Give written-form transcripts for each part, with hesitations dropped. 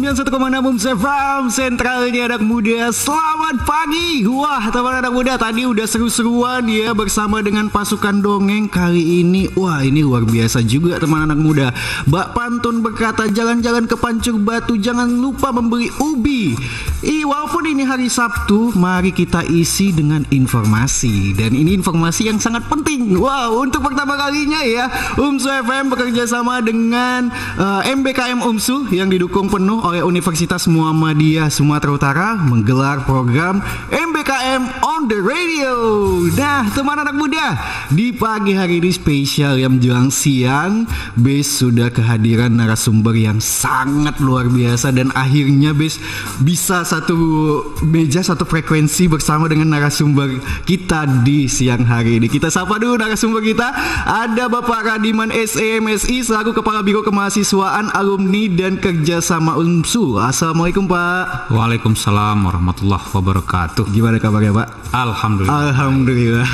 91,6 UMS FM, sentralnya anak muda. Selamat pagi. Wah, teman anak muda, tadi udah seru-seruan ya bersama dengan pasukan dongeng. Kali ini, wah ini luar biasa juga teman anak muda. Bak Pantun berkata, jalan-jalan ke Pancur Batu, jangan lupa membeli ubi. Walaupun ini hari Sabtu, mari kita isi dengan informasi. Dan ini informasi yang sangat penting. Wow, untuk pertama kalinya ya, UMS FM bekerja sama dengan MBKM UMSU yang didukung penuh oleh Universitas Muhammadiyah Sumatera Utara menggelar program MBKM on the Radio. Nah, teman anak muda, di pagi hari ini spesial yang menjelang siang, Bes sudah kehadiran narasumber yang sangat luar biasa dan akhirnya Bes bisa satu meja, satu frekuensi bersama dengan narasumber kita di siang hari ini. Kita sapa dulu narasumber kita. Ada Bapak Radiman SEMSI selaku Kepala Biro Kemahasiswaan, Alumni dan Kerjasama UMSU. Assalamualaikum Pak. Waalaikumsalam warahmatullahi wabarakatuh. Gimana kabarnya Pak? Alhamdulillah.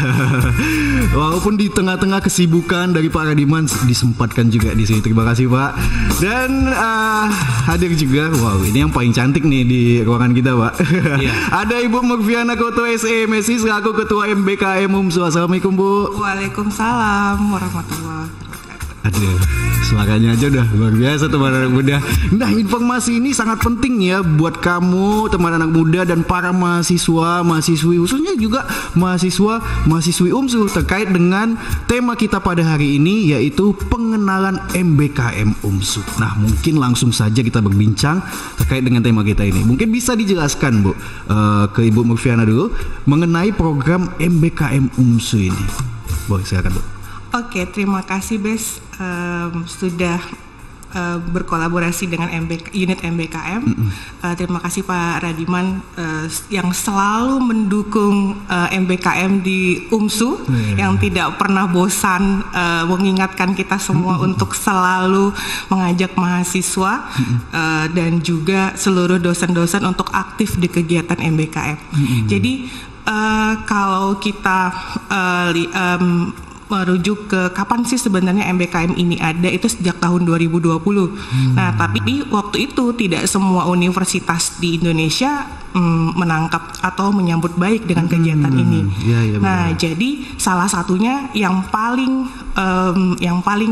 Walaupun di tengah-tengah kesibukan dari Pak Radiman disempatkan juga di sini. Terima kasih Pak. Dan hadir juga, wow ini yang paling cantik nih di ruangan kita Pak. Iya. Ada Ibu Murfiana Koto SEMSI selaku Ketua MBKM UMSU. Assalamualaikum Bu. Waalaikumsalam warahmatullahi wabarakatuh. Aduh, suaranya aja udah luar biasa teman anak muda. Nah, informasi ini sangat penting ya buat kamu teman anak muda dan para mahasiswa, mahasiswi, khususnya juga mahasiswa, mahasiswi UMSU terkait dengan tema kita pada hari ini, yaitu pengenalan MBKM UMSU. Nah, mungkin langsung saja kita berbincang terkait dengan tema kita ini. Mungkin bisa dijelaskan Bu, ke Ibu Murfiana dulu mengenai program MBKM UMSU ini. Boleh silakan Bu. Oke, terima kasih Bes sudah berkolaborasi dengan unit MBKM. Terima kasih Pak Radiman yang selalu mendukung MBKM di UMSU, yang tidak pernah bosan mengingatkan kita semua untuk selalu mengajak mahasiswa dan juga seluruh dosen-dosen untuk aktif di kegiatan MBKM. Jadi kalau kita merujuk ke kapan sih sebenarnya MBKM ini ada, itu sejak tahun 2020. Nah, tapi waktu itu tidak semua universitas di Indonesia menangkap atau menyambut baik dengan kegiatan ini. Nah, jadi salah satunya yang paling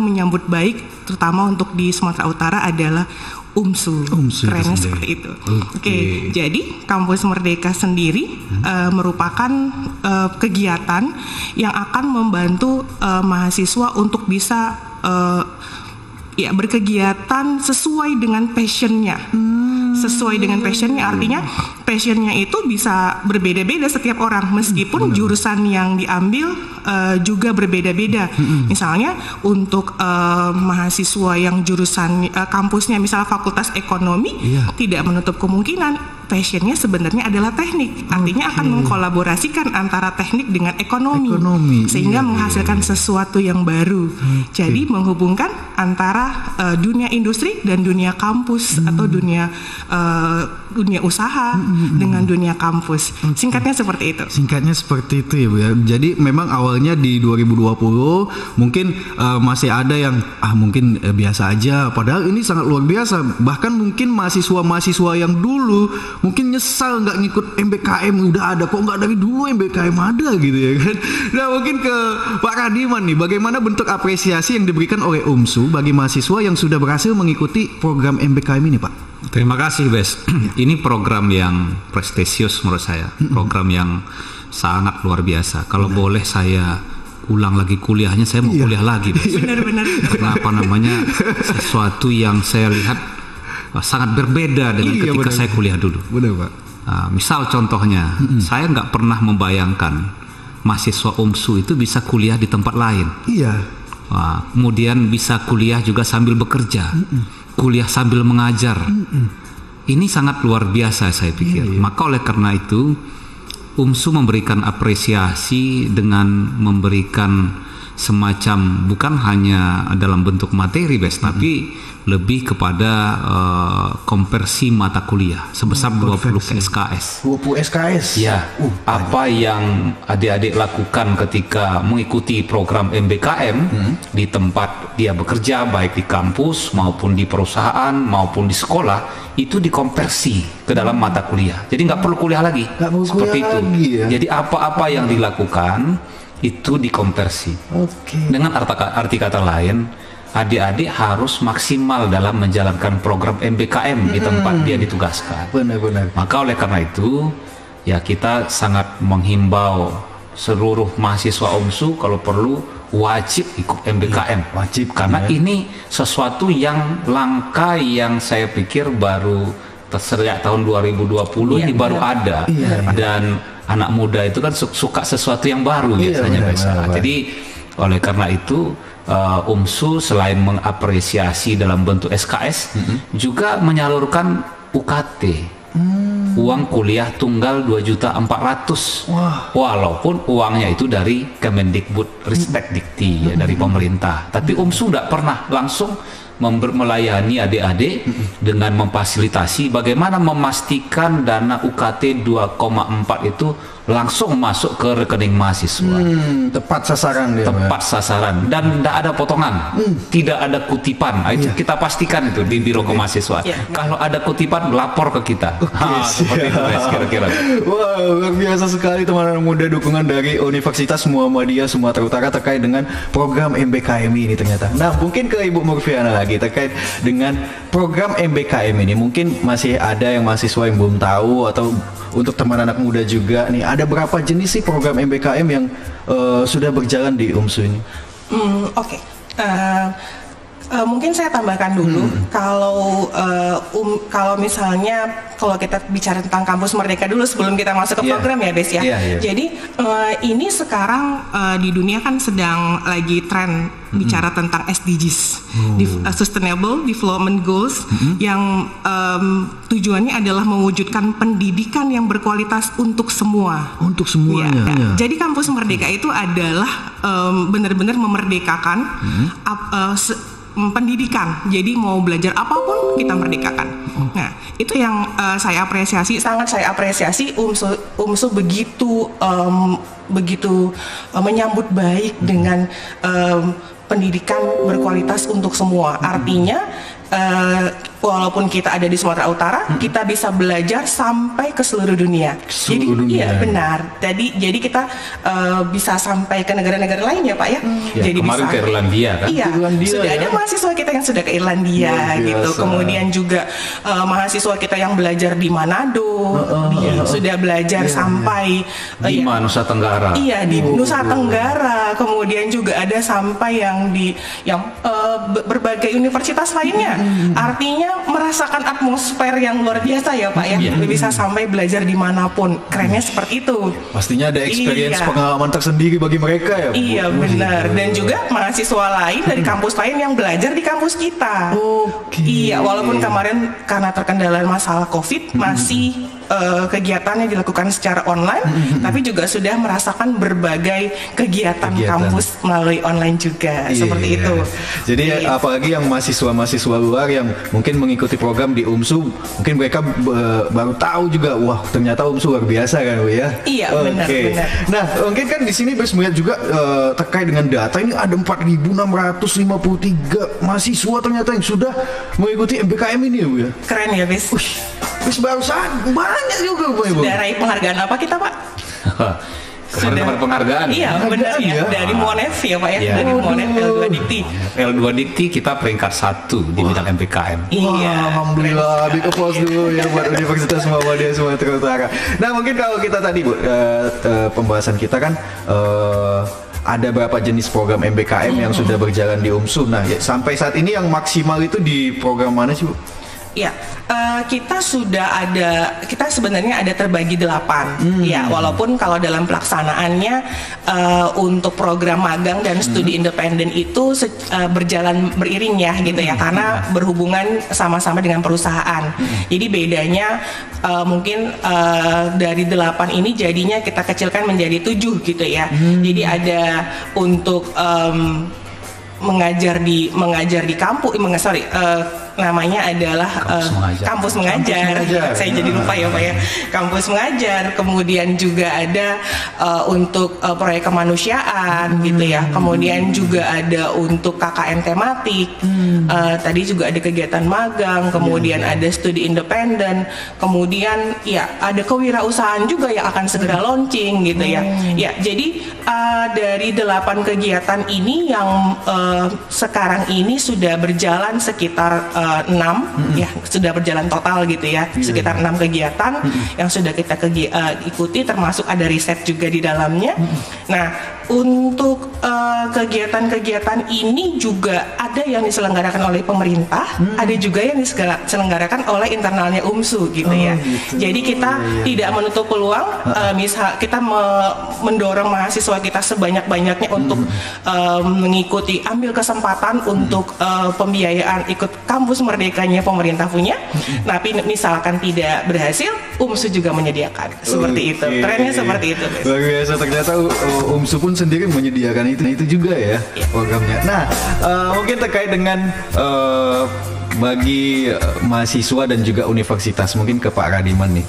menyambut baik, terutama untuk di Sumatera Utara adalah UMSU. Kerennya seperti itu. Oke, jadi Kampus Merdeka sendiri merupakan kegiatan yang akan membantu mahasiswa untuk bisa berkegiatan sesuai dengan passionnya. Sesuai dengan passionnya, artinya passionnya itu bisa berbeda-beda setiap orang, meskipun jurusan yang diambil juga berbeda-beda. Misalnya untuk mahasiswa yang jurusan kampusnya misalnya Fakultas Ekonomi, tidak menutup kemungkinan passionnya sebenarnya adalah teknik. Artinya akan mengkolaborasikan antara teknik dengan ekonomi sehingga menghasilkan sesuatu yang baru. Jadi menghubungkan antara dunia industri dan dunia kampus atau dunia usaha dengan dunia kampus. Singkatnya seperti itu. Singkatnya seperti itu ya Bu ya. Jadi memang awalnya di 2020 mungkin masih ada yang mungkin biasa aja, padahal ini sangat luar biasa. Bahkan mungkin mahasiswa-mahasiswa yang dulu mungkin nyesal nggak ngikut MBKM, udah ada kok nggak dari dulu MBKM ada gitu ya kan. Nah, mungkin ke Pak Radiman nih, bagaimana bentuk apresiasi yang diberikan oleh UMSU bagi mahasiswa yang sudah berhasil mengikuti program MBKM ini Pak? Terima kasih Bes. Ini program yang prestisius menurut saya, program yang sangat luar biasa. Kalau boleh saya ulang lagi kuliahnya, saya mau kuliah lagi Bes. Benar-benar. Kenapa namanya sesuatu yang saya lihat sangat berbeda dengan ketika saya kuliah dulu. Benar Pak. Misal contohnya, saya nggak pernah membayangkan mahasiswa UMSU itu bisa kuliah di tempat lain. Kemudian bisa kuliah juga sambil bekerja, kuliah sambil mengajar. Ini sangat luar biasa saya pikir. Maka oleh karena itu UMSU memberikan apresiasi dengan memberikan semacam bukan hanya dalam bentuk materi, tapi lebih kepada konversi mata kuliah sebesar 20 SKS. 20 SKS. Ya, apa yang adik-adik lakukan ketika mengikuti program MBKM di tempat dia bekerja, baik di kampus maupun di perusahaan maupun di sekolah, itu dikonversi ke dalam mata kuliah. Jadi nggak perlu kuliah lagi. Seperti itu. Ya? Jadi apa-apa yang dilakukan itu dikonversi. Dengan arti kata lain, adik-adik harus maksimal dalam menjalankan program MBKM di tempat dia ditugaskan. Benar-benar. Maka oleh karena itu, ya kita sangat menghimbau seluruh mahasiswa UMSU kalau perlu wajib ikut MBKM. Wajib, karena ini sesuatu yang langka, yang saya pikir baru sejak tahun 2020 ini baru ada. Dan anak muda itu kan suka sesuatu yang baru biasanya. Jadi oleh karena itu UMSU selain mengapresiasi dalam bentuk SKS juga menyalurkan UKT, uang kuliah tunggal 2.400.000. Walaupun uangnya itu dari Kemendikbud Ristek Dikti, dari pemerintah, tapi UMSU tidak pernah langsung melayani adik-adik dengan memfasilitasi bagaimana memastikan dana UKT 2,4 itu langsung masuk ke rekening mahasiswa. Tepat sasaran dia. Tepat sasaran dan tidak ada potongan, tidak ada kutipan. Itu kita pastikan itu di Biro Kemahasiswaan. Kalau ada kutipan, lapor ke kita. Seperti itu guys, kira-kira. Wow, luar biasa sekali teman-teman muda, dukungan dari Universitas Muhammadiyah Sumatera Utara terkait dengan program MBKM ini ternyata. Nah, mungkin ke Ibu Murfiana lagi terkait dengan program MBKM ini. Mungkin masih ada yang mahasiswa yang belum tahu, atau untuk teman anak muda juga nih, ada berapa jenis sih program MBKM yang sudah berjalan di UMSU ini? Mungkin saya tambahkan dulu, kalau misalnya kalau kita bicara tentang Kampus Merdeka dulu sebelum kita masuk ke program ya Bes ya. Jadi ini sekarang di dunia kan sedang lagi tren bicara tentang SDGs, Sustainable Development Goals, yang tujuannya adalah mewujudkan pendidikan yang berkualitas untuk semua. Untuk semuanya. Jadi Kampus Merdeka itu adalah benar-benar memerdekakan pendidikan. Jadi mau belajar apapun kita merdekakan. Nah, itu yang saya apresiasi, sangat saya apresiasi. UMSU begitu menyambut baik dengan pendidikan berkualitas untuk semua. Artinya walaupun kita ada di Sumatera Utara, kita bisa belajar sampai ke seluruh dunia. Iya benar. Jadi kita bisa sampai ke negara-negara lain ya Pak ya. Jadi kemarin bisa ke Irlandia kan? Iya. Sudah ada mahasiswa kita yang sudah ke Irlandia gitu. Kemudian juga mahasiswa kita yang belajar di Manado, sudah belajar sampai di Nusa Tenggara. Iya di Nusa Tenggara. Kemudian juga ada sampai yang di berbagai universitas lainnya. Artinya merasakan atmosfer yang luar biasa ya Pak ya. Bisa sampai belajar dimanapun. Kerennya seperti itu. Pastinya ada experience pengalaman tersendiri bagi mereka ya Bu? Iya benar. Dan juga mahasiswa lain dari kampus lain yang belajar di kampus kita. Iya, walaupun kemarin karena terkendala masalah COVID masih kegiatannya dilakukan secara online, tapi juga sudah merasakan berbagai kegiatan kampus melalui online juga. Seperti itu. Jadi apalagi yang mahasiswa luar yang mungkin mengikuti program di UMSU, mungkin mereka baru tahu juga, wah ternyata UMSU luar biasa kan Bu ya. Iya benar. Nah mungkin kan di sini Bes melihat juga terkait dengan data ini ada 4.653 mahasiswa ternyata yang sudah mengikuti MBKM ini ya Bu ya. Keren ya Bes. Bes barusan banyak juga Bu. Sudah raih penghargaan apa kita Pak? Kemarin dapat penghargaan. Iya benar ya. Dari Monef ya Pak ya. Dari Monef L2 Dikti. L2 Dikti kita peringkat 1 di bidang MBKM. Iya. Alhamdulillah. Big applause dulu ya buat Universitas Muhammadiyah Sumatera Utara. Nah mungkin kalau kita tadi Bu, pembahasan kita kan ada berapa jenis program MBKM yang sudah berjalan di UMSU. Nah sampai saat ini yang maksimal itu di program mana sih Bu? Ya, kita sebenarnya ada terbagi 8. Ya, walaupun kalau dalam pelaksanaannya untuk program magang dan studi independen itu berjalan beriring ya gitu ya, karena berhubungan sama-sama dengan perusahaan. Jadi bedanya mungkin dari 8 ini jadinya kita kecilkan menjadi 7 gitu ya. Jadi ada untuk mengajar di kampus, namanya adalah kampus mengajar. Saya jadi lupa ya Pak ya. Kampus mengajar, kemudian juga ada untuk proyek kemanusiaan gitu ya. Kemudian juga ada untuk KKN tematik. Tadi juga ada kegiatan magang, kemudian ada studi independen, kemudian ya ada kewirausahaan juga yang akan segera launching gitu ya. Ya, jadi dari 8 kegiatan ini yang sekarang ini sudah berjalan sekitar 6 ya, sudah berjalan total gitu ya, sekitar 6 kegiatan yang sudah kita ikuti, termasuk ada riset juga di dalamnya. Nah, untuk kegiatan-kegiatan ini juga ada yang diselenggarakan oleh pemerintah, ada juga yang diselenggarakan oleh internalnya UMSU gitu ya. Jadi kita tidak menutup peluang, misal kita mendorong mahasiswa kita sebanyak-banyaknya untuk mengikuti, ambil kesempatan untuk pembiayaan ikut kampus merdekanya pemerintah punya. Tapi misalkan tidak berhasil, UMSU juga menyediakan seperti itu. Trennya seperti itu. Luar biasa, ternyata UMSU pun sendiri menyediakan itu juga ya programnya. Nah, mungkin terkait dengan bagi mahasiswa dan juga universitas, mungkin ke Pak Radiman nih,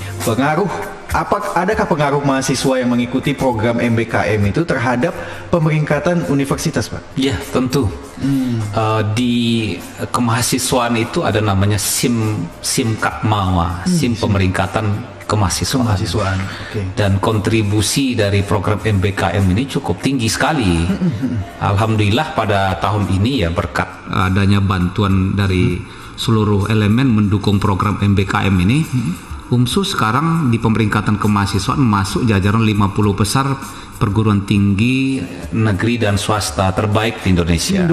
adakah pengaruh mahasiswa yang mengikuti program MBKM itu terhadap pemeringkatan universitas, Pak? Ya, tentu. Di kemahasiswaan itu ada namanya SIM-Katmawa, SIM pemeringkatan kemahasiswaan. Okay. Dan kontribusi dari program MBKM ini cukup tinggi sekali. Alhamdulillah pada tahun ini ya, berkat adanya bantuan dari seluruh elemen mendukung program MBKM ini, UMSU sekarang di pemeringkatan kemahasiswaan masuk jajaran 50 besar perguruan tinggi negeri dan swasta terbaik di Indonesia.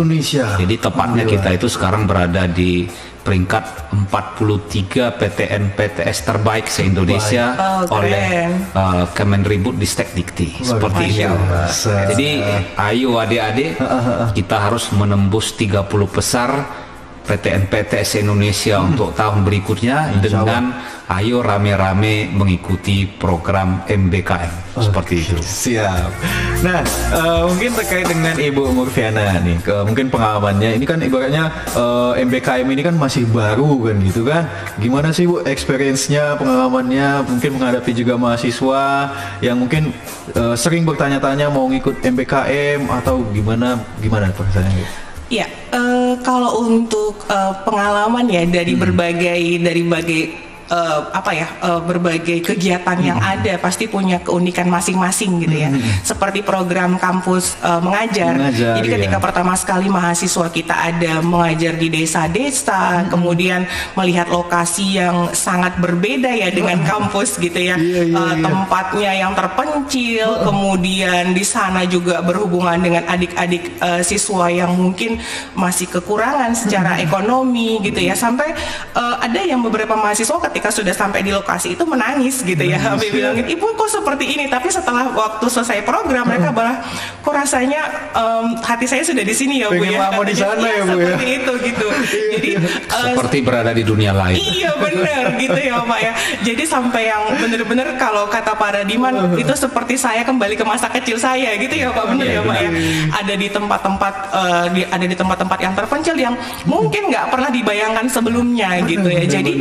Jadi tepatnya kita itu sekarang berada di peringkat 43 PTN PTS terbaik se-Indonesia oleh Kemendikbud Ristek-Dikti. Seperti itu. Jadi ayo adik-adik, kita harus menembus 30 besar PTN PTS Indonesia untuk tahun berikutnya dengan ayo rame-rame mengikuti program MBKM seperti itu. Siap. Nah, mungkin terkait dengan Ibu Murfiana nih, mungkin pengalamannya ini kan ibaratnya MBKM ini kan masih baru kan gitu kan. Gimana sih Bu experience-nya, pengalamannya mungkin menghadapi juga mahasiswa yang mungkin sering bertanya-tanya mau ngikut MBKM atau gimana perasaannya? Ya, kalau untuk pengalaman ya dari berbagai berbagai kegiatan yang ada pasti punya keunikan masing-masing gitu ya. Seperti program kampus mengajar. Jadi ketika pertama sekali mahasiswa kita ada mengajar di desa-desa, kemudian melihat lokasi yang sangat berbeda ya dengan kampus gitu ya. Tempatnya yang terpencil, kemudian di sana juga berhubungan dengan adik-adik siswa yang mungkin masih kekurangan secara ekonomi gitu ya. Sampai ada yang beberapa mahasiswa ketika sudah sampai di lokasi itu menangis gitu ya, sampai bilangin, ibu kok seperti ini. Tapi setelah waktu selesai program mereka malah, kok rasanya hati saya sudah di sini ya Bu ya. Pengen lama di sana ya Bu ya. Seperti itu gitu. Jadi seperti berada di dunia lain. Iya benar gitu ya Pak ya. Jadi sampai yang benar-benar kalau kata Pak Radiman itu seperti saya kembali ke masa kecil saya gitu ya Pak, benar ya Pak ya. Ada di tempat-tempat yang terpencil yang mungkin nggak pernah dibayangkan sebelumnya gitu ya. Jadi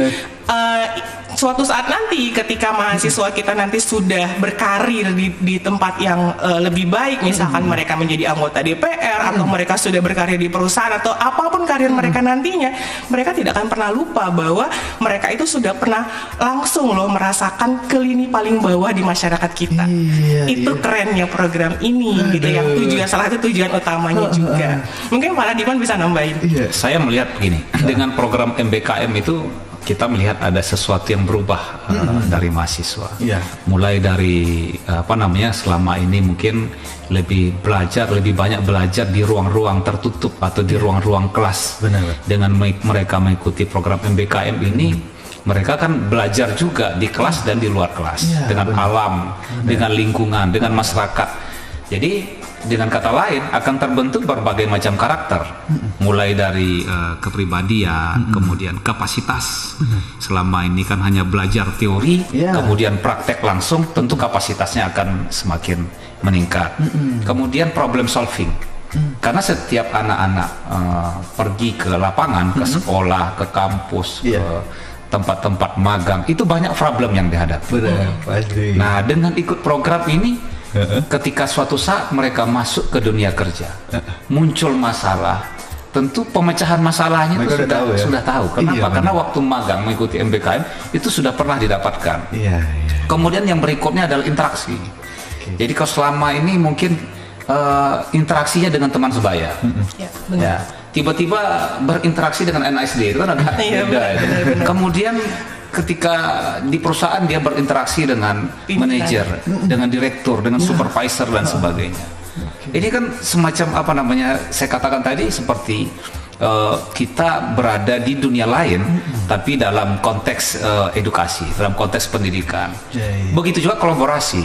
suatu saat nanti ketika mahasiswa kita nanti sudah berkarir di tempat yang lebih baik, misalkan mereka menjadi anggota DPR atau mereka sudah berkarir di perusahaan atau apapun karir mereka nantinya, mereka tidak akan pernah lupa bahwa mereka itu sudah pernah langsung loh merasakan ke lini paling bawah di masyarakat kita. Itu kerennya program ini gitu, yang salah satu tujuan utamanya juga. Mungkin Pak Radiman bisa nambahin. Saya melihat begini, dengan program MBKM itu kita melihat ada sesuatu yang berubah dari mahasiswa. Mulai dari selama ini mungkin lebih banyak belajar di ruang-ruang tertutup atau di ruang-ruang kelas. Dengan mereka mengikuti program MBKM ini, mereka kan belajar juga di kelas dan di luar kelas, dengan alam, dengan lingkungan, dengan masyarakat. Jadi dengan kata lain akan terbentuk berbagai macam karakter, mulai dari kepribadian, kemudian kapasitas. Selama ini kan hanya belajar teori, kemudian praktek langsung, tentu kapasitasnya akan semakin meningkat. Kemudian problem solving, karena setiap anak-anak pergi ke lapangan, ke sekolah, ke kampus, ke tempat-tempat magang, itu banyak problem yang dihadapi. Nah, dengan ikut program ini, ketika suatu saat mereka masuk ke dunia kerja, muncul masalah, tentu pemecahan masalahnya itu sudah tahu. Kenapa? Karena waktu magang mengikuti MBKM itu sudah pernah didapatkan. Kemudian yang berikutnya adalah interaksi. Jadi kalau selama ini mungkin interaksinya dengan teman sebaya, tiba-tiba berinteraksi dengan NASD itu kan agak beda. Kemudian ketika di perusahaan dia berinteraksi dengan manajer, dengan direktur, dengan supervisor dan sebagainya. Ini kan semacam saya katakan tadi seperti kita berada di dunia lain, tapi dalam konteks edukasi, dalam konteks pendidikan. Begitu juga kolaborasi.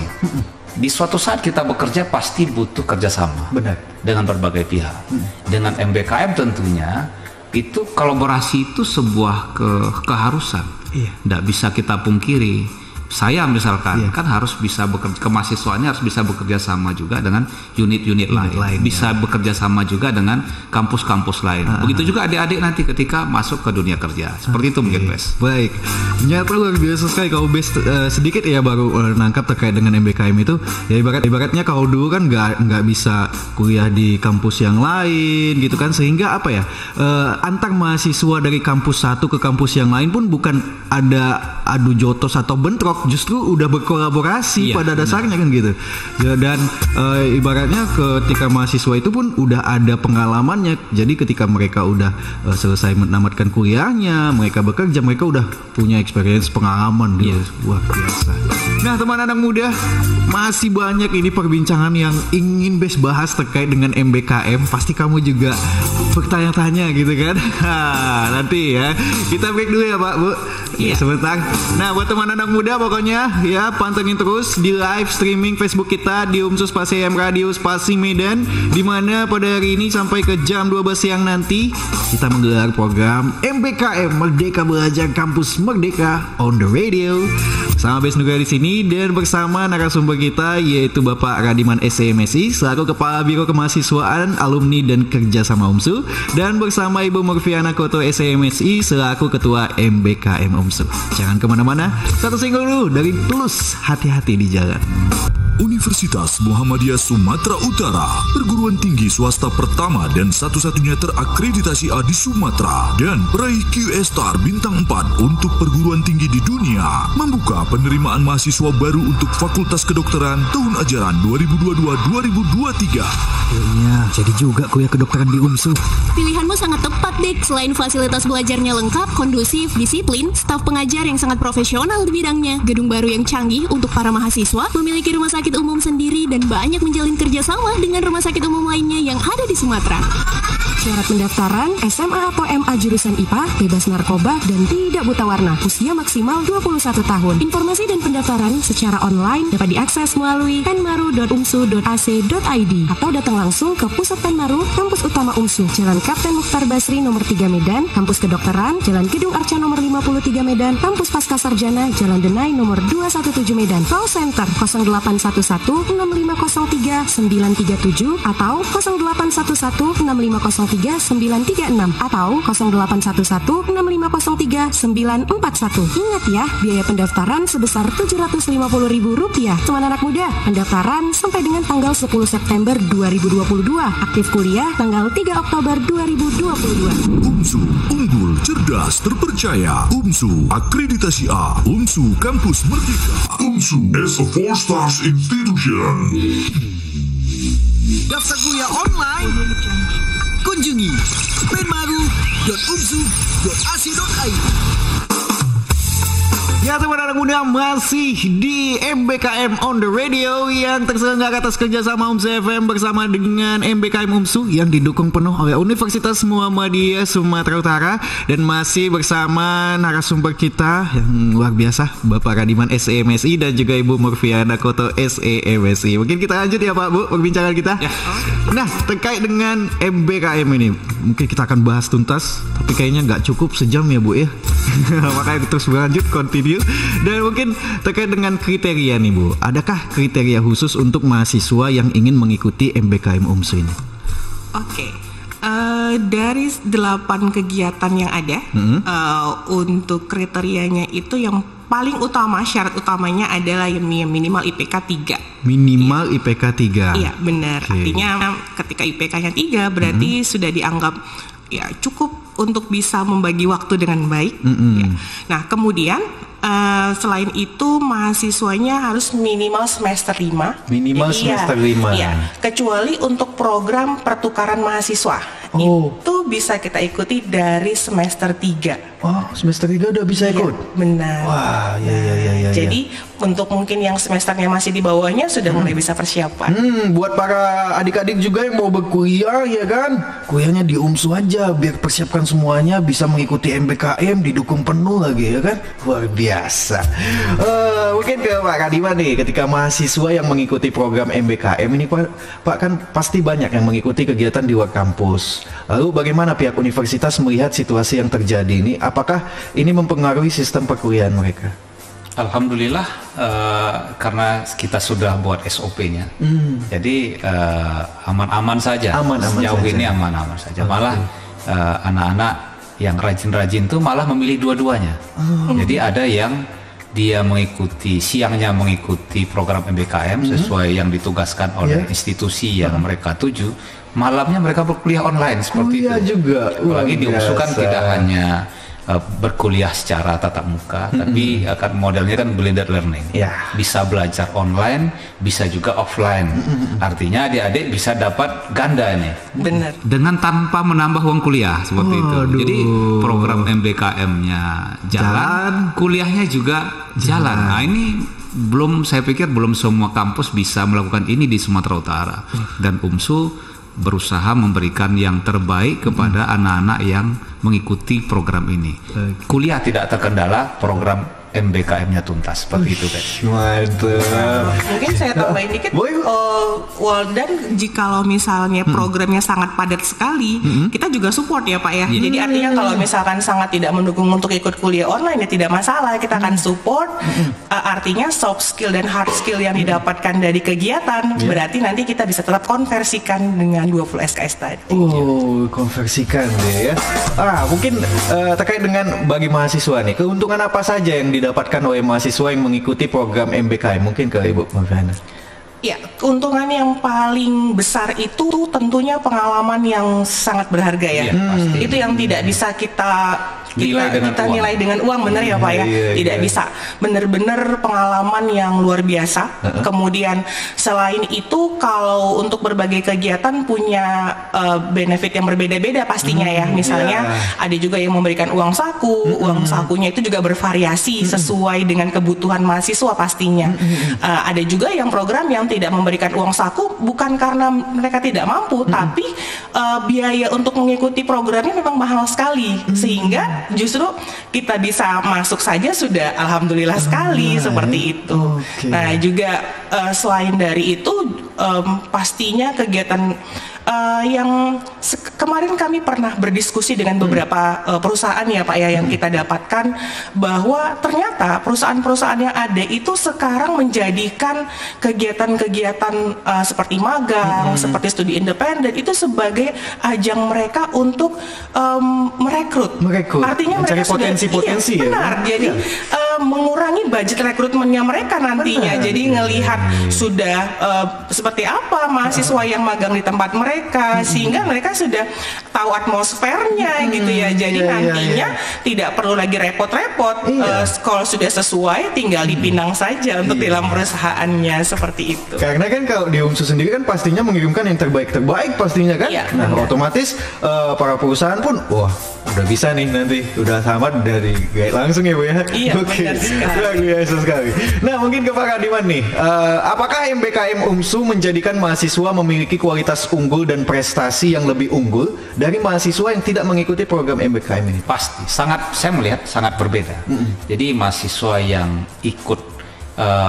Di suatu saat kita bekerja pasti butuh kerjasama dengan berbagai pihak. Dengan MBKM tentunya itu kolaborasi itu sebuah keharusan. Tidak bisa kita pungkiri. Saya misalkan kan harus bisa bekerja, kemahasiswaannya harus bisa bekerja sama juga dengan unit-unit lain, bisa bekerja sama juga dengan kampus-kampus lain. Begitu juga adik-adik nanti ketika masuk ke dunia kerja. Seperti itu mungkin, Bes. Baik, nyata luar biasa sekali kalau Bes sedikit ya baru nangkap terkait dengan MBKM itu. Ya ibaratnya kalau dulu kan nggak bisa kuliah di kampus yang lain gitu kan, sehingga antar mahasiswa dari kampus satu ke kampus yang lain pun bukan ada adu jotos atau bentrok, justru udah berkolaborasi pada dasarnya kan gitu. Dan ibaratnya ketika mahasiswa itu pun udah ada pengalamannya. Jadi ketika mereka udah selesai menamatkan kuliahnya, mereka bekerja, mereka udah punya experience, pengalaman gitu. Wah, biasa. Nah, teman anak muda, masih banyak ini perbincangan yang ingin Bes bahas terkait dengan MBKM. Pasti kamu juga bertanya-tanya gitu kan. Nanti ya, kita break dulu ya Pak, Bu. Sebentar. Nah, buat teman anak muda pokoknya ya pantengin terus di live streaming Facebook kita di UMSU Spasi AM Radio Spasi Medan, dimana pada hari ini sampai ke jam 12 siang nanti kita menggelar program MBKM Merdeka Belajar Kampus Merdeka on the radio. Sama Bes Nugra di sini dan bersama narasumber kita yaitu Bapak Radiman SMSI selaku Kepala Biro Kemahasiswaan, Alumni dan Kerjasama UMSU, dan bersama Ibu Murfiana Koto SMSI selaku Ketua MBKM UMSU. Jangan kemana-mana, satu single dulu dari Tulus, Hati-hati di Jalan. Universitas Muhammadiyah Sumatera Utara, perguruan tinggi swasta pertama dan satu-satunya terakreditasi A di Sumatera dan peraih QS Star bintang 4 untuk perguruan tinggi di dunia, membuka penerimaan mahasiswa baru untuk Fakultas Kedokteran tahun ajaran 2022-2023. Akhirnya jadi juga kuliah kedokteran di UMSU. Pilihanmu sangat tepat, Dik. Selain fasilitas belajarnya lengkap, kondusif, disiplin, staf pengajar yang sangat profesional di bidangnya, gedung baru yang canggih untuk para mahasiswa, memiliki rumah sakit umum sendiri, dan banyak menjalin kerjasama dengan rumah sakit umum lainnya yang ada di Sumatera. Syarat pendaftaran SMA atau MA jurusan IPA, bebas narkoba, dan tidak buta warna. Usia maksimal 21 tahun. Informasi dan pendaftaran secara online dapat diakses melalui penmaru.umsu.ac.id atau datang langsung ke Pusat Penmaru, Kampus Utama UMSU, Jalan Kapten Mukhtar Basri nomor 3 Medan, Kampus Kedokteran, Jalan Gedung Arca nomor 53 Medan, Kampus Pasca Sarjana, Jalan Denai nomor 217 Medan. Call Center 0811 6503 937 atau 0811 6503 936 atau 0811 6503 941. Ingat ya, biaya pendaftaran sebesar Rp750.000. Teman anak muda, pendaftaran sampai dengan tanggal 10 September 2022. Aktif kuliah tanggal 3 Oktober 2022. UMSU, unggul, cerdas, terpercaya. UMSU, akreditasi A. UMSU, Kampus Merdeka. UMSU as a 4 stars institution. Daftar kuliah online. Kunjungi penmaru.umsu.ac.id. Muda masih di MBKM on the Radio yang terselenggara atas kerjasama UMSU FM bersama dengan MBKM UMSU yang didukung penuh oleh Universitas Muhammadiyah Sumatera Utara, dan masih bersama narasumber kita yang luar biasa, Bapak Radiman SEMSI dan juga Ibu Murfiana Koto SEMSI. Mungkin kita lanjut ya Pak Bu perbincangan kita. Ya. Nah, terkait dengan MBKM ini mungkin kita akan bahas tuntas, tapi kayaknya nggak cukup sejam ya Bu ya. Makanya terus berlanjut, continue. Dan mungkin terkait dengan kriteria nih Bu, adakah kriteria khusus untuk mahasiswa yang ingin mengikuti MBKM UMSU ini? Oke. Dari 8 kegiatan yang ada, untuk kriterianya itu yang paling utama, syarat utamanya adalah yang minimal IPK 3. Minimal IPK 3. Iya, benar. Okay. Artinya ketika IPK-nya 3 berarti sudah dianggap ya cukup untuk bisa membagi waktu dengan baik. Ya. Nah, kemudian selain itu mahasiswanya harus minimal semester 5. Minimal semester 5. Iya, kecuali untuk program pertukaran mahasiswa. Itu bisa kita ikuti dari semester 3. Oh, semester 3 udah bisa ikut? Ya, benar. Wah, ya. Jadi untuk mungkin yang semesternya masih di bawahnya sudah mulai bisa persiapan. Buat para adik-adik juga yang mau berkuliah ya kan, kuliahnya di UMSU aja biar persiapkan semuanya, bisa mengikuti MBKM didukung penuh lagi ya kan, luar biasa. Mungkin ke Pak Radiman nih, ketika mahasiswa yang mengikuti program MBKM ini Pak kan pasti banyak yang mengikuti kegiatan di luar kampus. Lalu bagaimana pihak universitas melihat situasi yang terjadi ini? Apakah ini mempengaruhi sistem perkuliahan mereka? Alhamdulillah, karena kita sudah buat SOP-nya, jadi aman-aman saja. Sejauh ini aman-aman saja. Malah anak-anak yang rajin-rajin tuh malah memilih dua-duanya. Jadi ada yang dia mengikuti, siangnya mengikuti program MBKM sesuai yang ditugaskan oleh institusi yang mereka tuju, malamnya mereka berkuliah online seperti itu. Juga. Apalagi di UMSU kan tidak hanya berkuliah secara tatap muka, tapi akan modelnya kan blended learning. Bisa belajar online, bisa juga offline. Artinya adik-adik bisa dapat ganda ini. Benar. Dengan tanpa menambah uang kuliah seperti itu. Jadi program MBKM-nya jalan, kuliahnya juga jalan. Nah, ini saya pikir belum semua kampus bisa melakukan ini di Sumatera Utara. Dan UMSU berusaha memberikan yang terbaik kepada anak-anak yang mengikuti program ini. Kuliah tidak terkendala, program MBKM-nya tuntas seperti itu kan. Mantap. Mungkin saya tambahin dikit. Dan jikalau misalnya programnya sangat padat sekali, kita juga support ya Pak ya. Jadi artinya kalau misalkan sangat tidak mendukung untuk ikut kuliah online ya tidak masalah, kita akan support. Artinya soft skill dan hard skill yang didapatkan dari kegiatan, berarti nanti kita bisa tetap konversikan dengan 20 SKS tadi. Konversikan deh ya. Mungkin terkait dengan bagi mahasiswa nih, keuntungan apa saja yang didapatkan oleh mahasiswa yang mengikuti program MBKM? Mungkin ke Ibu Murfiana. Ya, keuntungan yang paling besar itu tentunya pengalaman yang sangat berharga ya. Itu yang tidak bisa kita nilai dengan uang, benar ya Pak ya. Tidak bisa. Benar-benar pengalaman yang luar biasa. Kemudian selain itu kalau untuk berbagai kegiatan punya benefit yang berbeda-beda pastinya ya. Misalnya ada juga yang memberikan uang saku. Uang sakunya itu juga bervariasi sesuai dengan kebutuhan mahasiswa pastinya. Ada juga yang program yang tidak memberikan uang saku bukan karena mereka tidak mampu, tapi biaya untuk mengikuti programnya memang mahal sekali, sehingga justru kita bisa masuk saja sudah alhamdulillah sekali seperti itu. Nah juga selain dari itu pastinya kegiatan yang kemarin kami pernah berdiskusi dengan beberapa perusahaan ya Pak ya, yang kita dapatkan bahwa ternyata perusahaan-perusahaan yang ada itu sekarang menjadikan kegiatan-kegiatan seperti magang, seperti studi independen itu sebagai ajang mereka untuk merekrut. Artinya mereka sudah potensi-potensi ya. Benar. Jadi mengurangi budget rekrutmennya mereka nantinya. Jadi ngelihat sudah seperti apa mahasiswa yang magang di tempat mereka, sehingga mereka sudah tahu atmosfernya gitu ya. Jadi nantinya tidak perlu lagi repot-repot. Kalau sudah sesuai tinggal dipinang saja untuk dalam perusahaannya seperti itu. Karena kan kalau di UMSU sendiri kan pastinya mengirimkan yang terbaik-terbaik pastinya kan. Nah otomatis para perusahaan pun wah udah bisa nih nanti, udah tamat dari guide langsung ya Bu ya. Iya, benar sekali. Luar biasa sekali. Nah mungkin ke Pak Kadiman nih, apakah MBKM UMSU menjadikan mahasiswa memiliki kualitas unggul dan prestasi yang lebih unggul dari mahasiswa yang tidak mengikuti program MBKM ini? Pasti, saya melihat sangat berbeda. Jadi mahasiswa yang ikut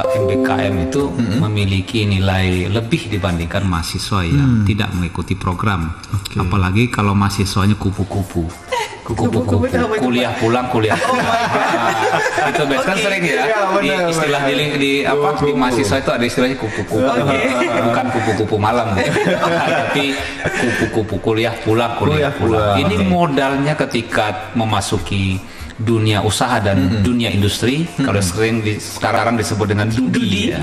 MBKM itu memiliki nilai lebih dibandingkan mahasiswa yang tidak mengikuti program. Apalagi kalau mahasiswanya kupu-kupu. Kupu-kupu, kuliah pulang. Itu biasa kan sering ya. Istilah di mahasiswa itu ada istilahnya kupu-kupu. Bukan kupu-kupu malam, tapi kupu-kupu kuliah pulang. Ini modalnya ketika memasuki dunia usaha dan dunia industri, kalau sekarang disebut dengan dudi.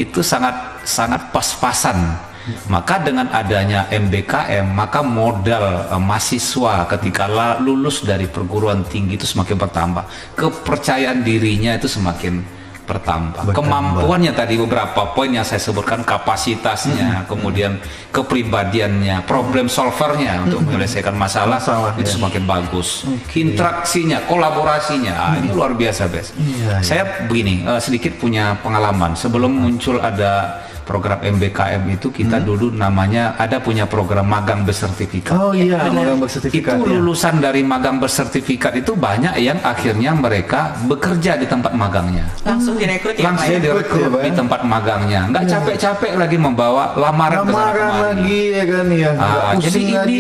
Itu sangat pas-pasan. Maka dengan adanya MBKM, maka modal mahasiswa ketika lulus dari perguruan tinggi itu semakin bertambah, kepercayaan dirinya itu semakin bertambah. Kemampuannya tadi beberapa poin yang saya sebutkan, kapasitasnya, kemudian kepribadiannya, problem solvernya untuk menyelesaikan masalah itu semakin bagus. Interaksinya, kolaborasinya, ini luar biasa, Bes. Saya begini, sedikit punya pengalaman. Sebelum muncul ada program MBKM itu, kita dulu namanya punya program magang bersertifikat. Magang bersertifikat. Itu lulusan dari magang bersertifikat itu banyak yang akhirnya mereka bekerja di tempat magangnya. Langsung direkrut ya, langsung direkrut di tempat magangnya. Nggak capek-capek lagi membawa lamaran lagi ya kan ya. Jadi ini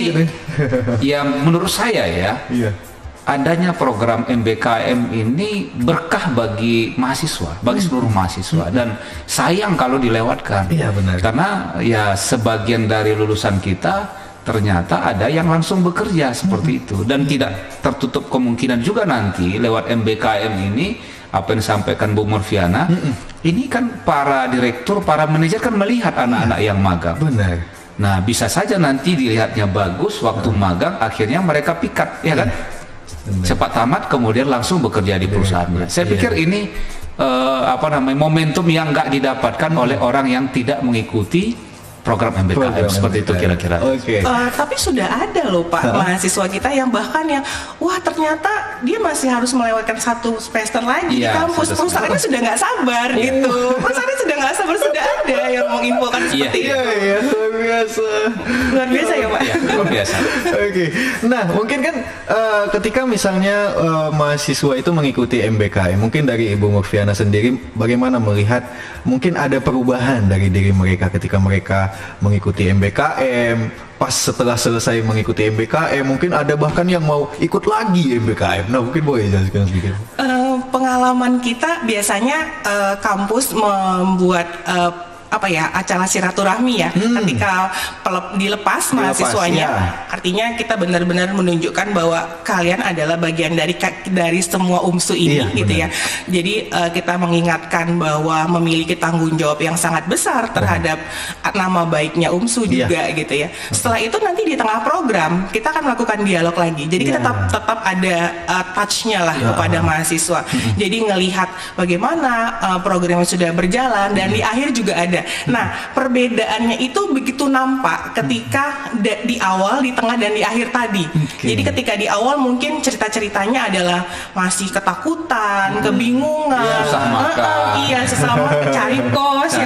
yang menurut saya ya. Adanya program MBKM ini berkah bagi mahasiswa, bagi seluruh mahasiswa, dan sayang kalau dilewatkan. Karena ya sebagian dari lulusan kita ternyata ada yang langsung bekerja seperti itu, dan tidak tertutup kemungkinan juga nanti lewat MBKM ini apa yang disampaikan Bu Murfiana, ini kan para direktur, para manajer kan melihat anak-anak yang magang. Nah, bisa saja nanti dilihatnya bagus waktu magang, akhirnya mereka pikat, ya kan? Cepat tamat kemudian langsung bekerja di perusahaannya. Saya pikir ini momentum yang nggak didapatkan oleh orang yang tidak mengikuti program MBKM seperti itu kira-kira. Tapi sudah ada loh Pak mahasiswa kita yang bahkan wah ternyata dia masih harus melewatkan satu semester lagi di kampus. Perusahaannya sudah nggak sabar gitu. Perusahaannya sudah nggak sabar, sudah ada yang menginfokan seperti itu. Luar biasa ya Pak. Luar biasa. Nah mungkin kan ketika misalnya mahasiswa itu mengikuti MBKM, mungkin dari Ibu Murfiana sendiri bagaimana melihat mungkin ada perubahan dari diri mereka ketika mereka mengikuti MBKM, pas setelah selesai mengikuti MBKM mungkin ada bahkan yang mau ikut lagi MBKM. Nah mungkin boleh jelaskan sedikit. Pengalaman kita biasanya kampus membuat acara silaturahmi ya, ketika dilepas mahasiswanya, artinya kita benar-benar menunjukkan bahwa kalian adalah bagian dari semua UMSU ini, gitu ya. Jadi kita mengingatkan bahwa memiliki tanggung jawab yang sangat besar terhadap nama baiknya UMSU juga, gitu ya. Setelah itu nanti di tengah program kita akan melakukan dialog lagi. Jadi kita tetap ada touch-nya lah kepada mahasiswa. Jadi ngelihat bagaimana programnya sudah berjalan, dan di akhir juga ada. Nah, perbedaannya itu begitu nampak ketika di awal, di tengah, dan di akhir tadi. Jadi ketika di awal mungkin cerita-ceritanya adalah masih ketakutan, kebingungan, sesama cari kos,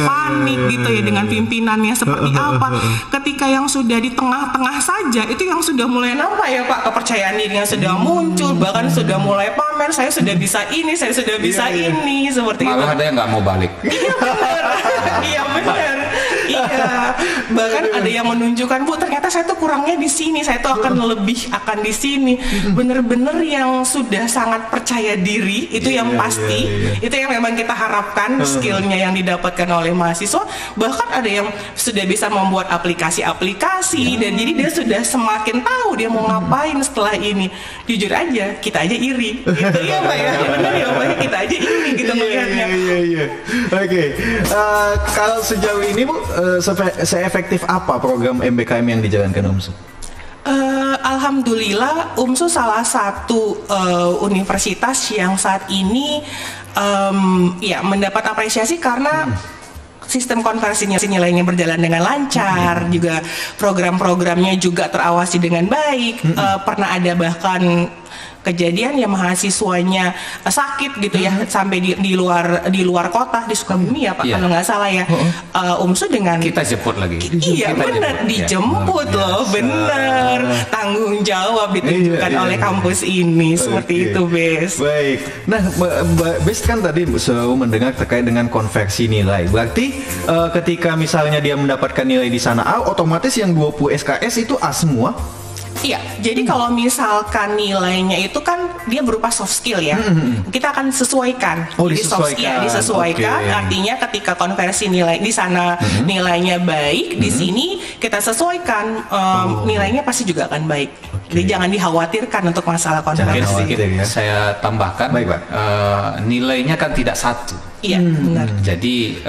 panik gitu ya dengan pimpinannya seperti apa. Ketika yang sudah di tengah-tengah saja, itu yang sudah mulai nampak ya Pak, kepercayaan dirinya sudah muncul, bahkan sudah mulai pamer, saya sudah bisa ini, saya sudah bisa ini, seperti itu. Malah ada yang nggak mau balik. Iya benar. Bahkan ada yang menunjukkan, Bu, ternyata saya tuh kurangnya di sini, saya tuh akan di sini. Bener-bener yang sudah sangat percaya diri, itu yang pasti. Itu yang memang kita harapkan, skillnya yang didapatkan oleh mahasiswa. Bahkan ada yang sudah bisa membuat aplikasi-aplikasi, dan jadi dia sudah semakin tahu dia mau ngapain setelah ini. Jujur aja, kita aja iri. Gitu ya Pak ya, benar ya Pak, kita aja iri gitu melihatnya. Kalau sejauh ini Bu, seefektif apa program MBKM yang dijalankan UMSU? Alhamdulillah UMSU salah satu universitas yang saat ini mendapat apresiasi karena sistem konversinya nilainya berjalan dengan lancar, juga program-programnya juga terawasi dengan baik. Pernah ada bahkan kejadian ya mahasiswanya sakit gitu ya sampai di luar kota di Sukabumi ya Pak kalau nggak salah ya. UMSU dengan kita jemput lagi. Iya benar dijemput loh, benar, tanggung jawab ditunjukkan oleh kampus ini seperti itu, Bes. Baik. Nah, Bes kan tadi selalu mendengar terkait dengan konversi nilai. Berarti ketika misalnya dia mendapatkan nilai di sana A, otomatis yang 20 SKS itu A semua? Iya, jadi kalau misalkan nilainya itu kan dia berupa soft skill ya, kita akan sesuaikan. Jadi soft skill disesuaikan, artinya ketika konversi nilai di sana nilainya baik, di sini kita sesuaikan nilainya pasti juga akan baik. Jadi jangan dikhawatirkan untuk masalah konversi. Sedikit saya tambahkan, nilainya kan tidak satu. Iya, benar. Jadi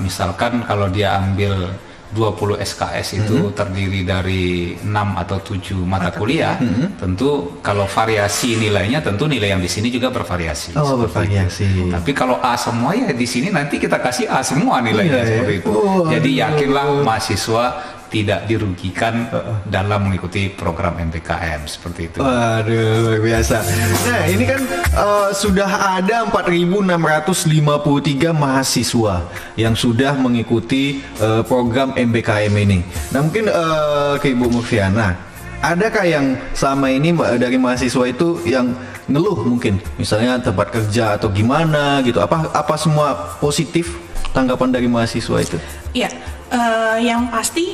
misalkan kalau dia ambil 20 SKS itu terdiri dari 6 atau 7 mata kuliah, tentu kalau variasi nilainya tentu nilai yang di sini juga bervariasi. Oh, bervariasi. Tapi kalau A semua ya di sini nanti kita kasih A semua nilainya seperti itu. Jadi yakinlah mahasiswa tidak dirugikan dalam mengikuti program MBKM seperti itu. Waduh, luar biasa. Nah, ini kan sudah ada 4.653 mahasiswa yang sudah mengikuti program MBKM ini. Nah, mungkin ke Ibu Murfiana, adakah yang selama ini dari mahasiswa itu yang ngeluh mungkin, misalnya tempat kerja atau gimana gitu? Apa semua positif tanggapan dari mahasiswa itu? Iya. Yang pasti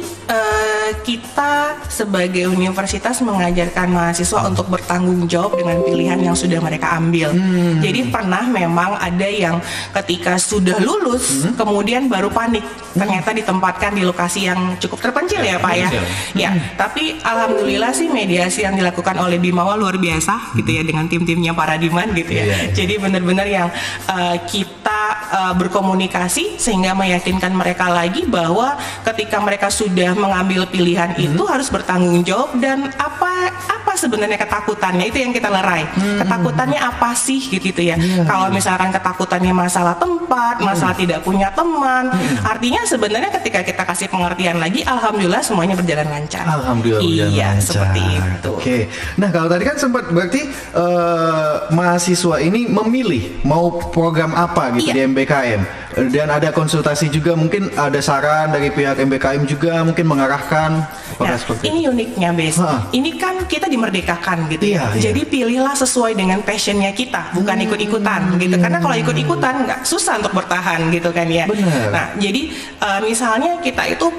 kita sebagai universitas mengajarkan mahasiswa untuk bertanggung jawab dengan pilihan yang sudah mereka ambil. Jadi pernah memang ada yang ketika sudah lulus kemudian baru panik, ternyata ditempatkan di lokasi yang cukup terpencil ya Pak ya. Ya, tapi alhamdulillah sih mediasi yang dilakukan oleh Bimawa luar biasa gitu ya, dengan tim-timnya Paradiman gitu ya. Jadi benar-benar yang kita berkomunikasi sehingga meyakinkan mereka lagi bahwa ketika mereka sudah mengambil pilihan itu harus bertanggung jawab, dan apa sebenarnya ketakutannya itu yang kita lerai. Ketakutannya apa sih gitu ya. Kalau misalkan ketakutannya masalah tempat, masalah tidak punya teman, artinya sebenarnya ketika kita kasih pengertian lagi, alhamdulillah semuanya berjalan lancar. Alhamdulillah iya, lancar. Seperti itu. Oke. Nah, kalau tadi kan sempat berarti mahasiswa ini memilih mau program apa gitu di MBKM, dan ada konsultasi juga, mungkin ada saran dari pihak MBKM juga mungkin mengarahkan. Nah, ini uniknya Bes. Ini kan kita dimerdekakan gitu ya. Jadi pilihlah sesuai dengan passionnya kita, bukan ikut-ikutan gitu. Karena kalau ikut-ikutan nggak, susah untuk bertahan gitu kan ya. Bener. Nah, jadi misalnya kita itu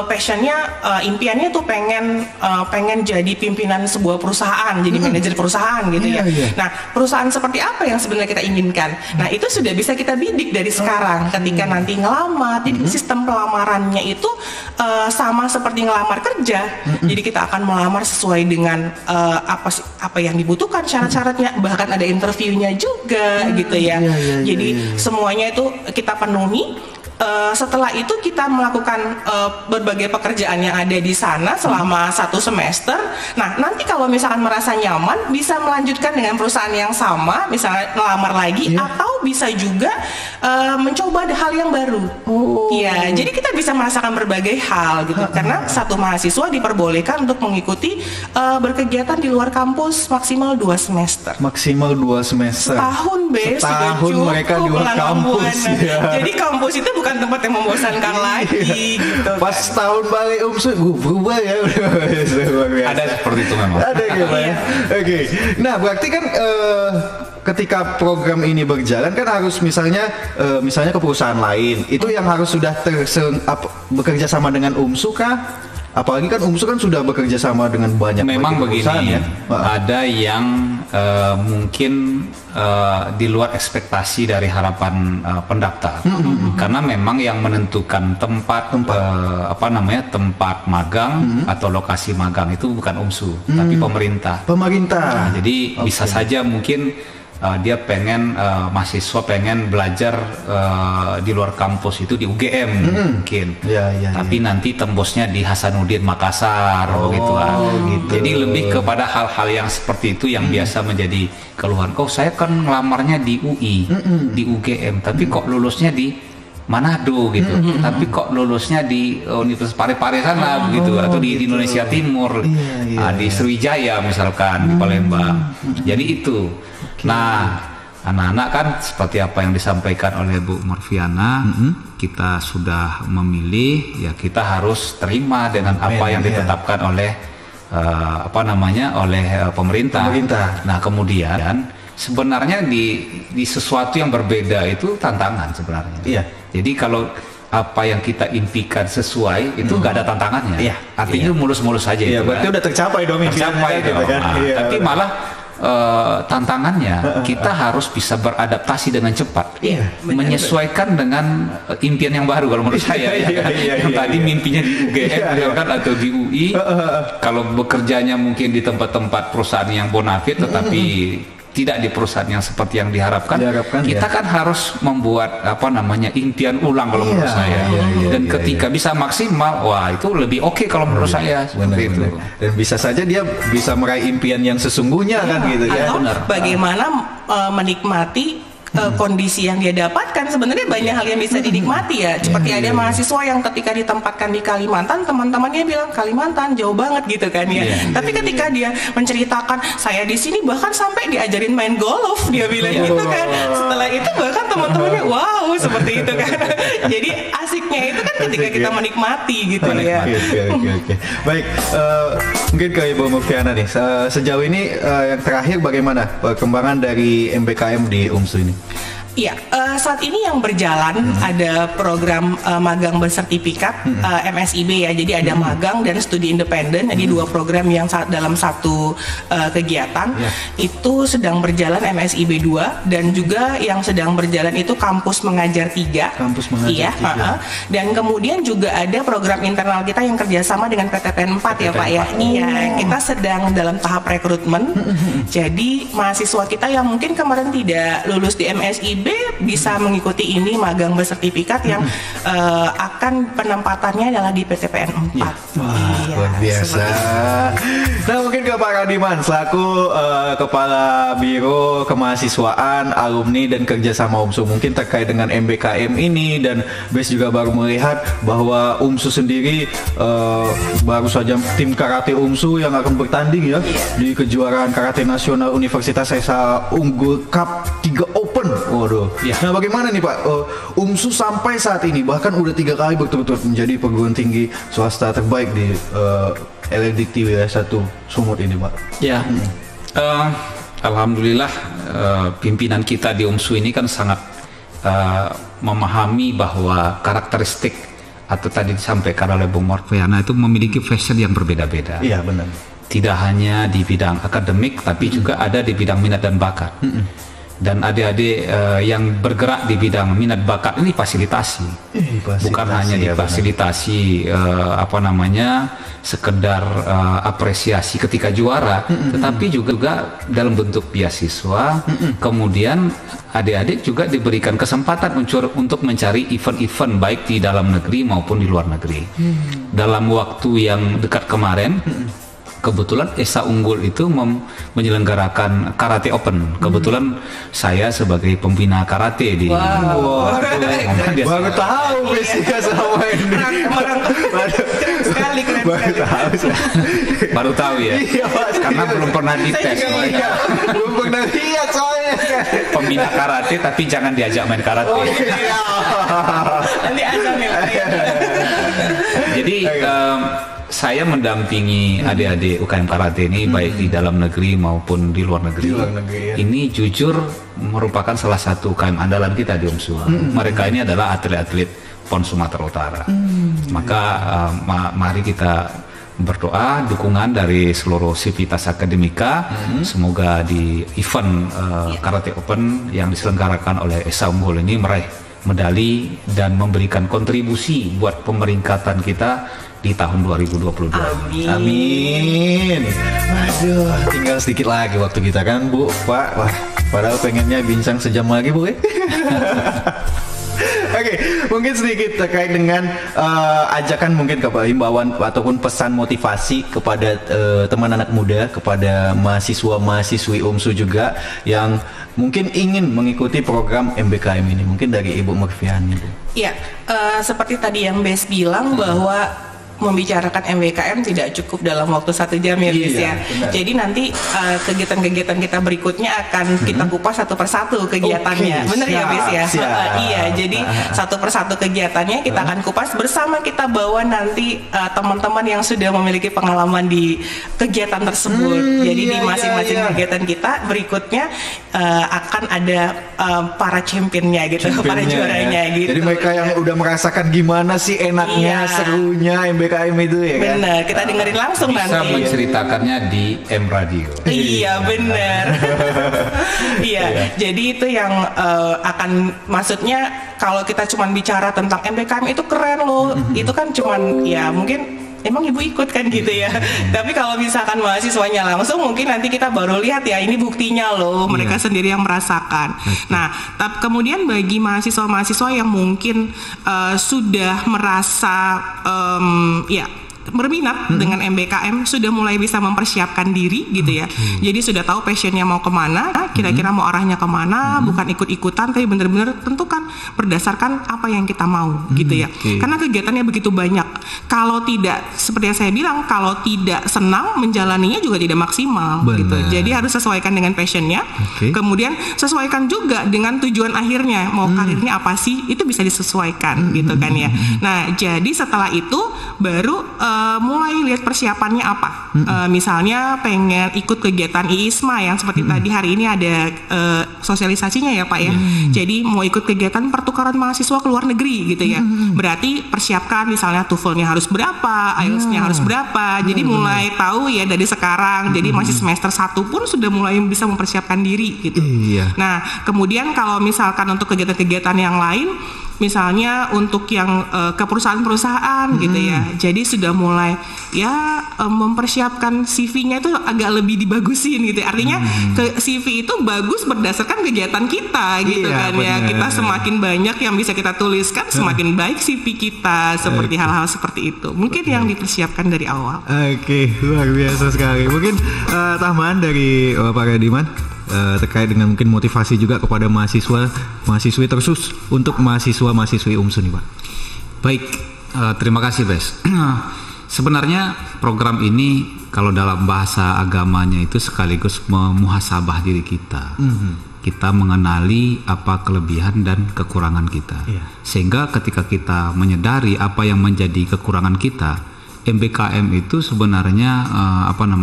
passionnya, impiannya tuh pengen jadi pimpinan sebuah perusahaan, jadi manajer perusahaan gitu ya. Nah, perusahaan seperti apa yang sebenarnya kita inginkan? Nah, itu sudah bisa kita bidik dari sekarang. Ketika nanti ngelamar, jadi sistem pelamarannya itu sama seperti ngelamar kerja. Jadi kita akan melamar sesuai dengan apa yang dibutuhkan, syarat-syaratnya, bahkan ada interviewnya juga gitu ya. Jadi semuanya itu kita penuhi. Setelah itu kita melakukan berbagai pekerjaan yang ada di sana selama 1 semester. Nah, nanti kalau misalkan merasa nyaman, bisa melanjutkan dengan perusahaan yang sama, misalnya ngelamar lagi, atau bisa juga mencoba hal yang baru. Ya, jadi kita bisa merasakan berbagai hal gitu. Karena satu mahasiswa diperbolehkan untuk mengikuti berkegiatan di luar kampus maksimal 2 semester. Maksimal 2 semester. Setahun, Bes. Setahun mereka di luar kampus. Jadi kampus itu bukan tempat yang membosankan lagi gitu. Pas tahun balik UMSU berubah ya. Ada seperti itu memang. Ada gitu ya. Oke. Nah, berarti kan ketika program ini berjalan kan harus misalnya ke perusahaan lain. Itu yang harus sudah bekerja sama dengan UMSU kah? Apalagi kan UMSU kan sudah bekerja sama dengan banyak memang begini ya. Ada yang mungkin di luar ekspektasi dari harapan pendaftar. Karena memang yang menentukan tempat magang atau lokasi magang itu bukan UMSU, tapi pemerintah. Nah, jadi bisa saja mungkin dia pengen mahasiswa pengen belajar di luar kampus itu di UGM mungkin, tapi nanti tembusnya di Hasanuddin Makassar gitu. Jadi lebih kepada hal-hal yang seperti itu yang biasa menjadi keluhan. Saya kan ngelamarnya di UI, di UGM, tapi kok lulusnya di Manado gitu, tapi kok lulusnya di Universitas Parepare sana begitu, atau di Indonesia Timur, di Sriwijaya misalkan, di Palembang. Jadi itu. Nah, anak-anak kan seperti apa yang disampaikan oleh Bu Marviana, kita sudah memilih, ya kita harus terima dengan apa yang ditetapkan oleh oleh pemerintah. Nah, kemudian sebenarnya di sesuatu yang berbeda itu tantangan sebenarnya. Iya. Jadi kalau apa yang kita impikan sesuai itu nggak ada tantangannya. Iya. Artinya mulus-mulus saja. Iya. Itu berarti udah tercapai dong. Tercapai gitu kan. Tapi malah tantangannya kita harus bisa beradaptasi dengan cepat, menyesuaikan dengan impian yang baru kalau menurut saya. Yang tadi mimpinya di UGM atau di UI, kalau bekerjanya mungkin di tempat-tempat perusahaan yang bonafit, tetapi tidak di perusahaan yang seperti yang diharapkan kita kan harus membuat impian ulang kalau menurut saya. Dan ketika bisa maksimal, wah itu lebih oke kalau menurut saya seperti itu. Dan bisa saja dia bisa meraih impian yang sesungguhnya kan gitu ya. Bagaimana menikmati kondisi yang dia dapatkan, sebenarnya banyak hal yang bisa dinikmati ya. Seperti ada mahasiswa yang ketika ditempatkan di Kalimantan, teman-temannya bilang Kalimantan jauh banget gitu kan ya. Tapi ketika dia menceritakan saya di sini bahkan sampai diajarin main golf, dia bilang gitu kan. Setelah itu bahkan teman-temannya wow seperti itu kan. Jadi asiknya itu kan ketika kita menikmati gitu ya. Oke. Baik, mungkin ke Ibu Marviana nih. Sejauh ini yang terakhir bagaimana perkembangan dari MBKM di UMSU ini? Iya, saat ini yang berjalan ada program magang bersertifikat MSIB ya. Jadi ada magang dan studi independen. Jadi dua program yang dalam satu kegiatan. Itu sedang berjalan MSIB 2 dan juga yang sedang berjalan itu kampus mengajar 3. Kampus mengajar 3. Dan kemudian juga ada program internal kita yang kerjasama dengan PTPN 4 ya Pak ya. Iya, kita sedang dalam tahap rekrutmen. Jadi mahasiswa kita yang mungkin kemarin tidak lulus di MSIB bisa mengikuti ini magang bersertifikat yang akan penempatannya adalah di PTPN 4. Luar biasa. Nah, mungkin ke Pak Radiman selaku Kepala Biro Kemahasiswaan, Alumni dan Kerjasama UMSU, mungkin terkait dengan MBKM ini, dan Bes juga baru melihat bahwa UMSU sendiri baru saja tim karate UMSU yang akan bertanding ya di kejuaraan karate nasional Universitas Esa Unggul Cup 3 Open. Waduh. Nah, bagaimana nih Pak, UMSU sampai saat ini bahkan udah 3 kali berturut-turut menjadi perguruan tinggi swasta terbaik di LLDT Wilayah 1 Sumut ini Pak. Ya, alhamdulillah pimpinan kita di UMSU ini kan sangat memahami bahwa karakteristik atau tadi disampaikan oleh Bung Marviana itu memiliki fashion yang berbeda-beda. Iya benar. Tidak hanya di bidang akademik, tapi juga ada di bidang minat dan bakat. Dan adik-adik yang bergerak di bidang minat bakat ini fasilitasi, bukan hanya difasilitasi sekedar apresiasi ketika juara, tetapi juga dalam bentuk beasiswa. Kemudian adik-adik juga diberikan kesempatan untuk mencari event-event baik di dalam negeri maupun di luar negeri. Dalam waktu yang dekat kemarin, kebetulan Esa Unggul itu menyelenggarakan Karate Open. Kebetulan saya sebagai pembina karate di baru tahu basic selama ini. Baru tahu ya. Karena belum pernah dites. Belum pernah lihat soalnya. Pembina karate tapi jangan diajak main karate. Nanti azam ya. Jadi saya mendampingi adik-adik UKM Karate ini baik di dalam negeri maupun di luar negeri. Ini jujur merupakan salah satu UKM andalan kita di UMSU. Mereka ini adalah atlet-atlet PON Sumatera Utara. Maka mari kita berdoa dukungan dari seluruh sivitas akademika. Semoga di event Karate Open yang diselenggarakan oleh Esa Unggul ini meraih medali dan memberikan kontribusi buat pemeringkatan kita di tahun 2022. Amin. Aduh, tinggal sedikit lagi waktu kita kan, Bu, Pak. Wah, padahal pengennya bincang sejam lagi, Bu. Oke, Oke, mungkin sedikit terkait dengan ajakan mungkin kepada himbauan ataupun pesan motivasi kepada teman anak muda, kepada mahasiswa-mahasiswi UMSU juga yang mungkin ingin mengikuti program MBKM ini. Mungkin dari Ibu Murfiani. Iya, seperti tadi yang Bes bilang bahwa membicarakan MBKM tidak cukup dalam waktu 1 jam ya Bes ya. Benar. Jadi nanti kegiatan-kegiatan kita berikutnya akan kita kupas satu persatu kegiatannya. Benar ya Bes ya? Iya, jadi satu persatu kegiatannya kita akan kupas bersama, kita bawa nanti teman-teman yang sudah memiliki pengalaman di kegiatan tersebut. Jadi di masing-masing kegiatan kita berikutnya akan ada para championnya gitu, para juaranya gitu. Jadi mereka yang udah merasakan gimana sih enaknya, serunya MBKM itu ya kan? Benar, kita dengerin langsung bisa nanti. Bisa menceritakannya di M Radio. Iya benar. Iya, jadi itu yang akan, maksudnya kalau kita cuma bicara tentang MBKM itu keren loh. Itu kan cuman ya mungkin emang ibu ikut kan gitu ya. Tapi kalau misalkan mahasiswanya langsung, mungkin nanti kita baru lihat ya ini buktinya loh, mereka sendiri yang merasakan. Nah, kemudian bagi mahasiswa-mahasiswa yang mungkin sudah merasa berminat dengan MBKM, sudah mulai bisa mempersiapkan diri gitu ya. Jadi sudah tahu passionnya mau kemana, kira-kira mau arahnya kemana, bukan ikut-ikutan, tapi benar-benar tentukan berdasarkan apa yang kita mau gitu ya. Karena kegiatannya begitu banyak. Kalau tidak, seperti yang saya bilang, kalau tidak senang menjalaninya juga tidak maksimal gitu. Jadi harus sesuaikan dengan passionnya. Kemudian sesuaikan juga dengan tujuan akhirnya, mau karirnya apa sih, itu bisa disesuaikan gitu kan ya. Nah, jadi setelah itu baru mulai lihat persiapannya apa. Misalnya pengen ikut kegiatan IISMA yang seperti tadi hari ini ada sosialisasinya ya Pak ya. Jadi mau ikut kegiatan pertukaran mahasiswa ke luar negeri gitu ya. Berarti persiapkan misalnya TOEFL-nya harus berapa, IELTS-nya harus berapa. Jadi mulai tahu ya dari sekarang. Jadi masih semester 1 pun sudah mulai bisa mempersiapkan diri gitu. Nah, kemudian kalau misalkan untuk kegiatan-kegiatan yang lain, misalnya untuk yang ke perusahaan-perusahaan gitu ya. Jadi sudah mulai ya mempersiapkan CV-nya itu agak lebih dibagusin gitu. Artinya ke CV itu bagus berdasarkan kegiatan kita gitu kan ya. Kita semakin banyak yang bisa kita tuliskan, semakin baik CV kita, seperti hal-hal seperti itu. Mungkin yang dipersiapkan dari awal. Oke, luar biasa sekali. Mungkin tambahan dari Pak Radiman terkait dengan mungkin motivasi juga kepada mahasiswi terkhusus untuk mahasiswa-mahasiswi UMSU nih Pak. Baik, terima kasih Bes. Sebenarnya program ini kalau dalam bahasa agamanya itu sekaligus memuhasabah diri kita. Kita mengenali apa kelebihan dan kekurangan kita. Sehingga ketika kita menyadari apa yang menjadi kekurangan kita, MBKM itu sebenarnya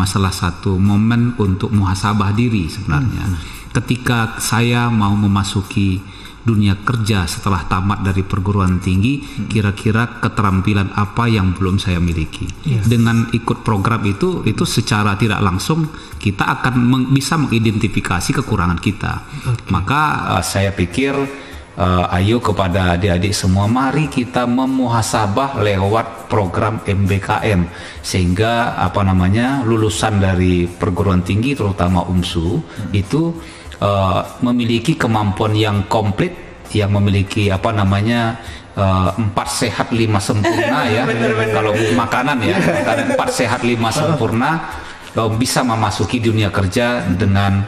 salah satu momen untuk muhasabah diri sebenarnya. Ketika saya mau memasuki dunia kerja setelah tamat dari perguruan tinggi, kira-kira keterampilan apa yang belum saya miliki. Dengan ikut program itu secara tidak langsung kita akan bisa mengidentifikasi kekurangan kita. Maka saya pikir ayo kepada adik-adik semua, mari kita memuhasabah lewat program MBKM sehingga lulusan dari perguruan tinggi terutama UMSU itu memiliki kemampuan yang komplit, yang memiliki 4 sehat 5 sempurna ya. Kalau makanan ya, 4 sehat 5 sempurna, bisa memasuki dunia kerja dengan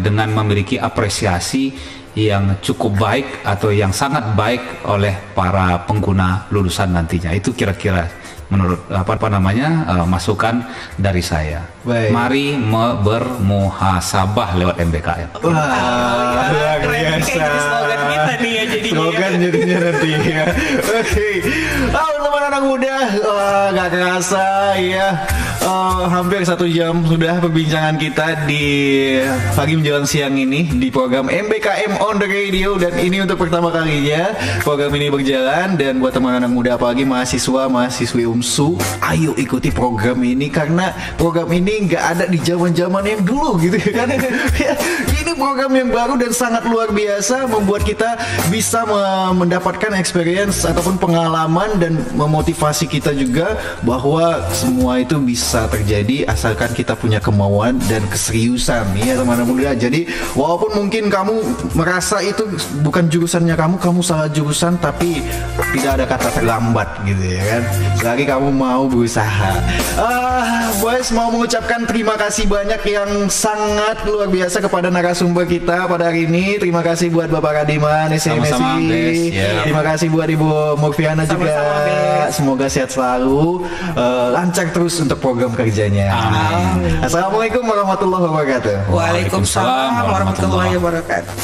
dengan memiliki apresiasi yang cukup baik atau yang sangat baik oleh para pengguna lulusan nantinya. Itu kira-kira menurut masukan dari saya. Mari bermuhasabah lewat MBKM. Wah, luar biasa. Slogan jadinya nanti ya. Oke. Teman anak muda, gak kerasa ya. Hampir 1 jam sudah perbincangan kita di pagi menjelang siang ini di program MBKM on the Radio, dan ini untuk pertama kalinya program ini berjalan. Dan buat teman anak muda apalagi mahasiswa-mahasiswi UMSU, ayo ikuti program ini karena program ini nggak ada di zaman-zaman yang dulu gitu kan. Ini program yang baru dan sangat luar biasa, membuat kita bisa mendapatkan experience ataupun pengalaman dan memotivasi kita juga bahwa semua itu bisa bisa terjadi asalkan kita punya kemauan dan keseriusan ya teman-teman muda. Jadi walaupun mungkin kamu merasa itu bukan jurusannya kamu salah jurusan, tapi tidak ada kata terlambat gitu ya kan, selagi kamu mau berusaha. Boys, mau mengucapkan terima kasih banyak yang sangat luar biasa kepada narasumber kita pada hari ini. Terima kasih buat Bapak Radiman SMSI. Terima kasih buat Ibu Murfiana juga. Semoga sehat selalu, lancar terus untuk program kerjanya. Assalamualaikum warahmatullahi wabarakatuh. Waalaikumsalam warahmatullahi wabarakatuh.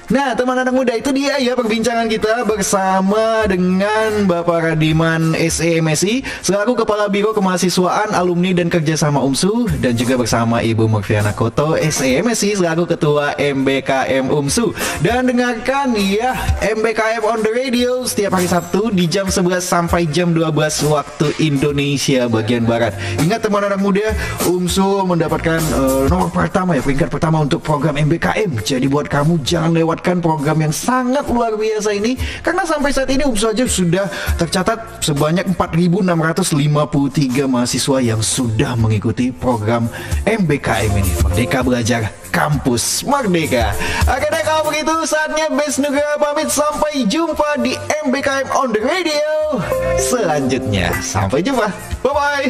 Nah, teman anak muda, itu dia ya perbincangan kita bersama dengan Bapak Radiman SEMSI selaku Kepala Biro Kemahasiswaan, Alumni dan Kerjasama UMSU, dan juga bersama Ibu Murfiana Koto SEMSI selaku Ketua MBKM UMSU. Dan dengarkan ya MBKM on the radio setiap hari Sabtu di jam 11 sampai jam 12 waktu Indonesia bagian Barat. Ingat teman anak muda, UMSU mendapatkan nomor pertama ya, peringkat pertama untuk program MBKM. Jadi buat kamu jangan lewat program yang sangat luar biasa ini, karena sampai saat ini UMSU aja sudah tercatat sebanyak 4.653 mahasiswa yang sudah mengikuti program MBKM ini. Merdeka Belajar Kampus Merdeka. Oke deh, kalau begitu saatnya Bes Nugra pamit. Sampai jumpa di MBKM on the radio selanjutnya. Sampai jumpa, bye bye.